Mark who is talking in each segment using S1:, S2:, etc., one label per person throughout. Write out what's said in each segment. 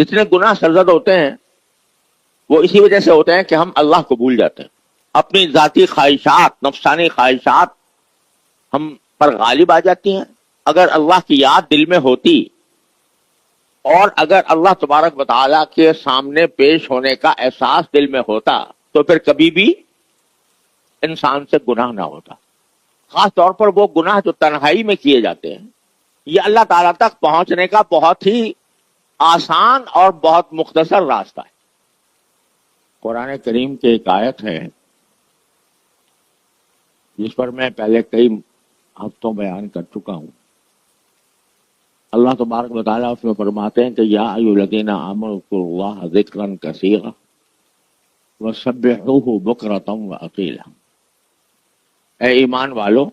S1: جتنے گناہ سرزد ہوتے ہیں وہ اسی وجہ سے ہوتے ہیں کہ ہم اللہ کو بھول جاتے ہیں. اپنی ذاتی خواہشات، نفسانی خواہشات ہم پر غالب آ جاتی ہیں. اگر اللہ کی یاد دل میں ہوتی اور اگر اللہ تبارک و تعالیٰ کے سامنے پیش ہونے کا احساس دل میں ہوتا تو پھر کبھی بھی انسان سے گناہ نہ ہوتا. خاص طور پر وہ گناہ جو تنہائی میں کیے جاتے ہیں، یہ اللہ تعالیٰ تک پہنچنے کا بہت ہی آسان اور بہت مختصر راستہ ہے. قرآن کریم کی ایک آیت ہے جس پر میں پہلے کئی ہفتوں بیان کر چکا ہوں. اللہ تبارک و تعالیٰ اس میں فرماتے ہیں کہ یا ایھا الذین آمنوا اذکروا اللہ ذکرا کثیرا وسبحوہ بکرۃ واصیلا. اے ایمان والو،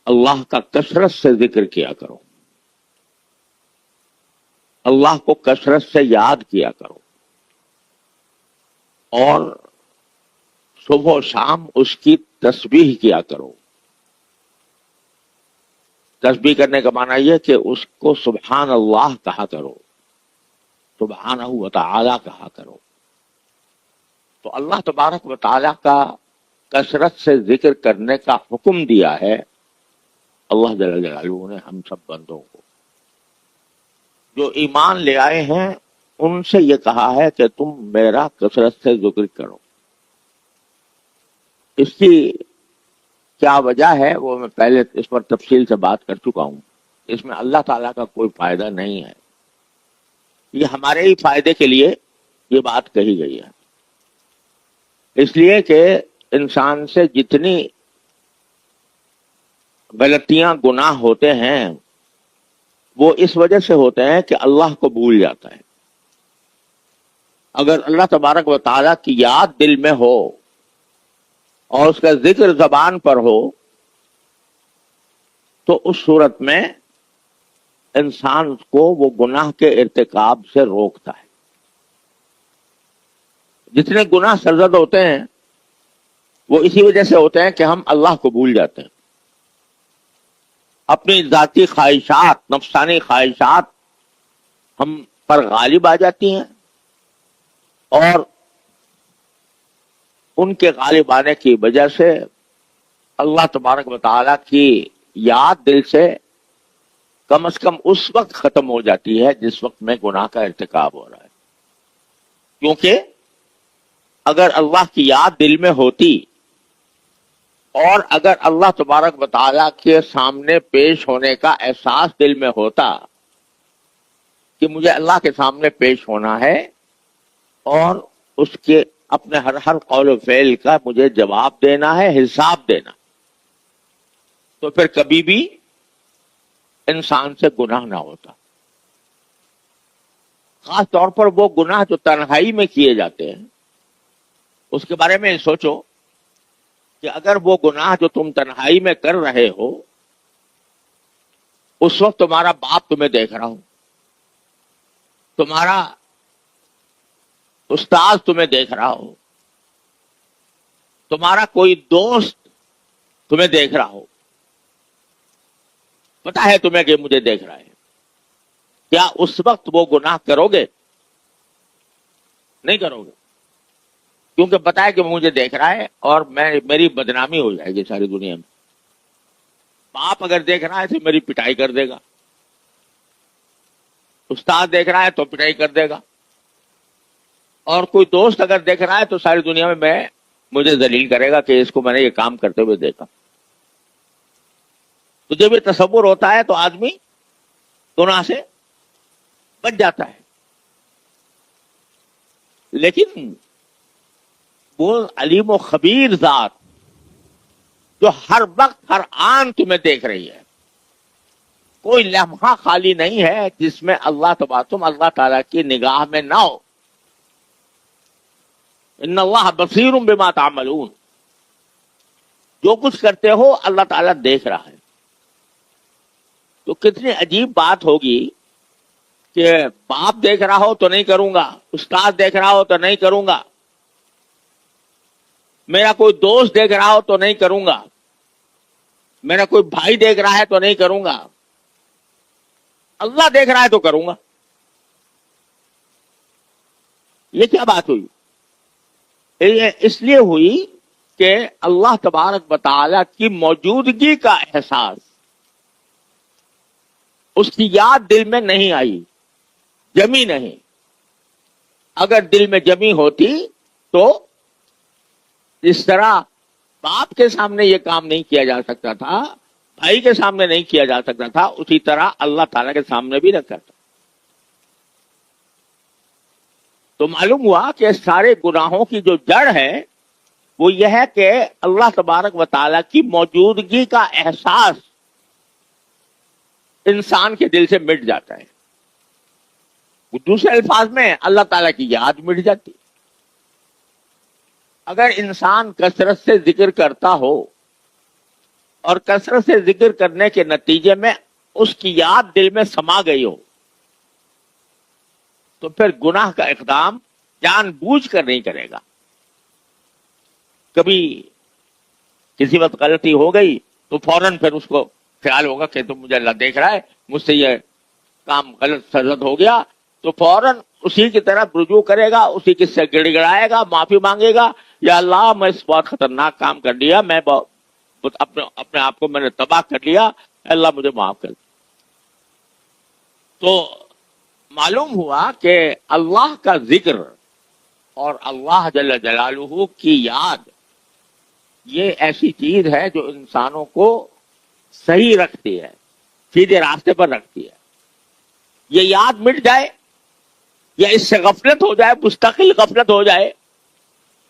S1: اللہ کا کثرت سے ذکر کیا کرو، اللہ کو کثرت سے یاد کیا کرو، اور صبح و شام اس کی تسبیح کیا کرو. تسبیح کرنے کا معنی یہ کہ اس کو سبحان اللہ کہا کرو، سبحانہ و تعالی کہا کرو. تو اللہ تبارک و تعالی کا کثرت سے ذکر کرنے کا حکم دیا ہے اللہ جل جلالہ نے ہم سب بندوں کو. جو ایمان لے آئے ہیں ان سے یہ کہا ہے کہ تم میرا کثرت سے ذکر کرو. اس کی کیا وجہ ہے وہ میں پہلے اس پر تفصیل سے بات کر چکا ہوں. اس میں اللہ تعالیٰ کا کوئی فائدہ نہیں ہے، یہ ہمارے ہی فائدے کے لیے یہ بات کہی گئی ہے. اس لیے کہ انسان سے جتنی غلطیاں گناہ ہوتے ہیں وہ اس وجہ سے ہوتے ہیں کہ اللہ کو بھول جاتا ہے. اگر اللہ تبارک و تعالیٰ کی یاد دل میں ہو اور اس کا ذکر زبان پر ہو تو اس صورت میں انسان کو وہ گناہ کے ارتکاب سے روکتا ہے. جتنے گناہ سرزد ہوتے ہیں وہ اسی وجہ سے ہوتے ہیں کہ ہم اللہ کو بھول جاتے ہیں. اپنی ذاتی خواہشات، نفسانی خواہشات ہم پر غالب آ جاتی ہیں اور ان کے غالب آنے کی وجہ سے اللہ تبارک و تعالیٰ کی یاد دل سے کم از کم اس وقت ختم ہو جاتی ہے جس وقت میں گناہ کا ارتکاب ہو رہا ہے. کیونکہ اگر اللہ کی یاد دل میں ہوتی اور اگر اللہ تبارک و تعالیٰ کے سامنے پیش ہونے کا احساس دل میں ہوتا کہ مجھے اللہ کے سامنے پیش ہونا ہے اور اس کے اپنے ہر قول و فعل کا مجھے جواب دینا ہے، حساب دینا، تو پھر کبھی بھی انسان سے گناہ نہ ہوتا. خاص طور پر وہ گناہ جو تنہائی میں کیے جاتے ہیں اس کے بارے میں سوچو کہ اگر وہ گناہ جو تم تنہائی میں کر رہے ہو اس وقت تمہارا باپ تمہیں دیکھ رہا ہو، تمہارا استاد تمہیں دیکھ رہا ہو، تمہارا کوئی دوست تمہیں دیکھ رہا ہو، پتا ہے تمہیں کہ مجھے دیکھ رہا ہے، کیا اس وقت وہ گناہ کرو گے؟ نہیں کرو گے، کیونکہ پتا ہے کہ مجھے دیکھ رہا ہے اور میری بدنامی ہو جائے گی ساری دنیا میں. باپ اگر دیکھ رہا ہے تو میری پٹائی کر دے گا، استاد دیکھ رہا ہے تو پٹائی کر دے گا، اور کوئی دوست اگر دیکھ رہا ہے تو ساری دنیا میں مجھے ذلیل کرے گا کہ اس کو میں نے یہ کام کرتے ہوئے دیکھا. تو جب یہ تصور ہوتا ہے تو آدمی گناہ سے بچ جاتا ہے. لیکن وہ علیم و خبیر ذات جو ہر وقت ہر آن تمہیں دیکھ رہی ہے، کوئی لمحہ خالی نہیں ہے جس میں تم اللہ تعالیٰ کی نگاہ میں نہ ہو. ان اللہ بصیر بما تعملون، جو کچھ کرتے ہو اللہ تعالیٰ دیکھ رہا ہے. تو کتنی عجیب بات ہوگی کہ باپ دیکھ رہا ہو تو نہیں کروں گا، استاد دیکھ رہا ہو تو نہیں کروں گا، میرا کوئی دوست دیکھ رہا ہو تو نہیں کروں گا، میرا کوئی بھائی دیکھ رہا ہے تو نہیں کروں گا، اللہ دیکھ رہا ہے تو کروں گا. یہ کیا بات ہوئی؟ یہ اس لیے ہوئی کہ اللہ تبارک و تعالی کی موجودگی کا احساس، اس کی یاد دل میں نہیں آئی، جمی نہیں۔ اگر دل میں جمی ہوتی تو اس طرح باپ کے سامنے یہ کام نہیں کیا جا سکتا تھا، بھائی کے سامنے نہیں کیا جا سکتا تھا، اسی طرح اللہ تعالیٰ کے سامنے بھی نہ کرتا۔ تو معلوم ہوا کہ سارے گناہوں کی جو جڑ ہے وہ یہ ہے کہ اللہ تبارک و تعالیٰ کی موجودگی کا احساس انسان کے دل سے مٹ جاتا ہے۔ دوسرے الفاظ میں اللہ تعالیٰ کی یاد مٹ جاتی۔ اگر انسان کثرت سے ذکر کرتا ہو اور کثرت سے ذکر کرنے کے نتیجے میں اس کی یاد دل میں سما گئی ہو تو پھر گناہ کا اقدام جان بوجھ کر نہیں کرے گا۔ کبھی کسی وقت غلطی ہو گئی تو فوراً پھر اس کو خیال ہوگا کہ تو مجھے اللہ دیکھ رہا ہے، مجھ سے یہ کام غلط سرزد ہو گیا، تو فوراً اسی کی طرف رجوع کرے گا، اسی کی سے گڑ گڑائے گا، معافی مانگے گا، یا اللہ میں اس بہت خطرناک کام کر لیا، میں اپنے آپ کو میں نے تباہ کر لیا، اللہ مجھے معاف کر دے۔ تو معلوم ہوا کہ اللہ کا ذکر اور اللہ جل جلالہ کی یاد یہ ایسی چیز ہے جو انسانوں کو صحیح رکھتی ہے، سیدھے راستے پر رکھتی ہے۔ یہ یاد مٹ جائے یا اس سے غفلت ہو جائے، مستقل غفلت ہو جائے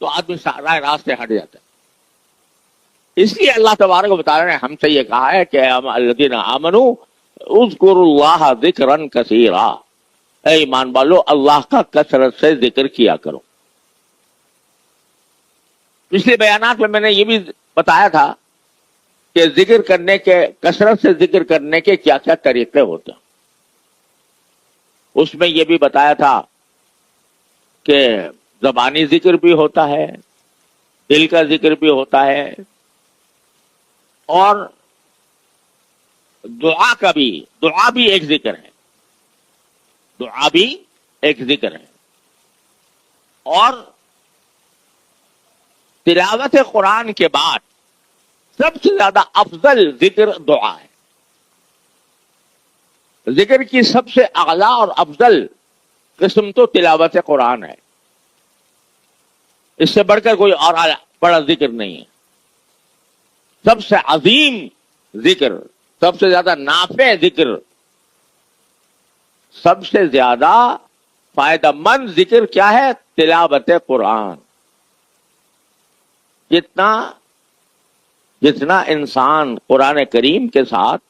S1: تو آدمی راہ راستے ہٹ جاتا ہے۔ اس لیے اللہ تبارک و تعالی نے ہم سے یہ کہا ہے کہ الذین آمنوا اذکروا اللہ ذکرا کثیرا، اے ایمان والو اللہ کا کثرت سے ذکر کیا کرو۔ پچھلے بیانات میں نے یہ بھی بتایا تھا کہ ذکر کرنے کے، کثرت سے ذکر کرنے کے کیا کیا طریقے ہوتے ہیں۔ اس میں یہ بھی بتایا تھا کہ زبانی ذکر بھی ہوتا ہے، دل کا ذکر بھی ہوتا ہے، اور دعا بھی ایک ذکر ہے، دعا بھی ایک ذکر ہے، اور تلاوت قرآن کے بعد سب سے زیادہ افضل ذکر دعا ہے۔ ذکر کی سب سے اعلیٰ اور افضل قسم تو تلاوت قرآن ہے، اس سے بڑھ کر کوئی اور بڑا ذکر نہیں ہے۔ سب سے عظیم ذکر، سب سے زیادہ نافع ذکر، سب سے زیادہ فائدہ مند ذکر کیا ہے؟ تلاوت قرآن۔ جتنا انسان قرآن کریم کے ساتھ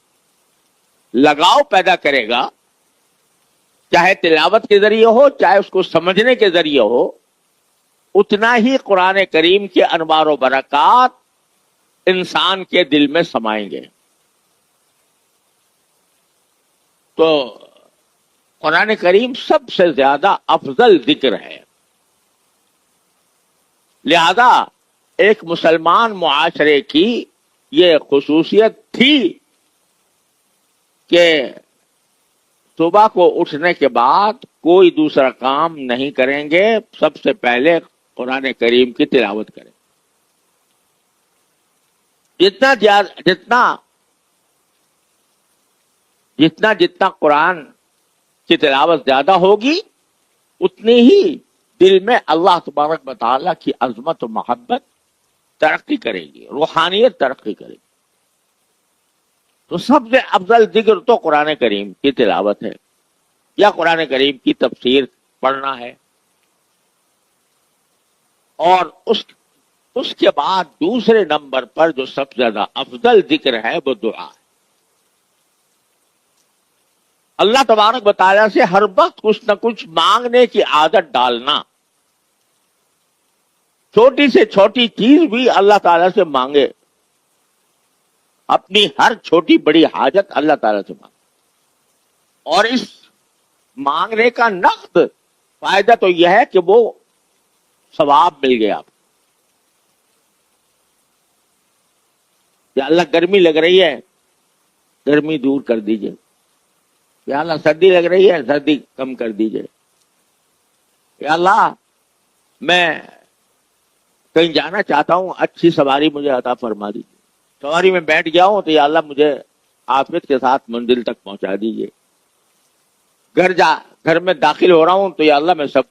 S1: لگاؤ پیدا کرے گا، چاہے تلاوت کے ذریعے ہو چاہے اس کو سمجھنے کے ذریعے ہو، اتنا ہی قرآن کریم کے انوار و برکات انسان کے دل میں سمائیں گے۔ تو قرآن کریم سب سے زیادہ افضل ذکر ہے۔ لہذا ایک مسلمان معاشرے کی یہ خصوصیت تھی کہ صبح کو اٹھنے کے بعد کوئی دوسرا کام نہیں کریں گے، سب سے پہلے قرآن کریم کی تلاوت کریں۔ جتنا قرآن کی تلاوت زیادہ ہوگی اتنی ہی دل میں اللہ تبارک و تعالیٰ کی عظمت و محبت ترقی کرے گی، روحانیت ترقی کرے گی۔ تو سب سے افضل ذکر تو قرآن کریم کی تلاوت ہے یا قرآن کریم کی تفسیر پڑھنا ہے، اور اس کے بعد دوسرے نمبر پر جو سب سے زیادہ افضل ذکر ہے وہ دعا ہے۔ اللہ تبارک و تعالیٰ سے ہر وقت کچھ نہ کچھ مانگنے کی عادت ڈالنا، چھوٹی سے چھوٹی چیز بھی اللہ تعالیٰ سے مانگے، اپنی ہر چھوٹی بڑی حاجت اللہ تعالیٰ سے مانگے، اور اس مانگنے کا نقد فائدہ تو یہ ہے کہ وہ ثواب مل گیا آپ کو۔ یا اللہ گرمی لگ رہی ہے، گرمی دور کر دیجئے، یا اللہ سردی لگ رہی ہے، سردی کم کر دیجئے، یا اللہ میں کہیں جانا چاہتا ہوں، اچھی سواری مجھے عطا فرما دیجیے، سواری میں بیٹھ گیا ہوں تو یا اللہ مجھے عافیت کے ساتھ منزل تک پہنچا دیجیے، گھر میں داخل ہو رہا ہوں تو یا اللہ میں سب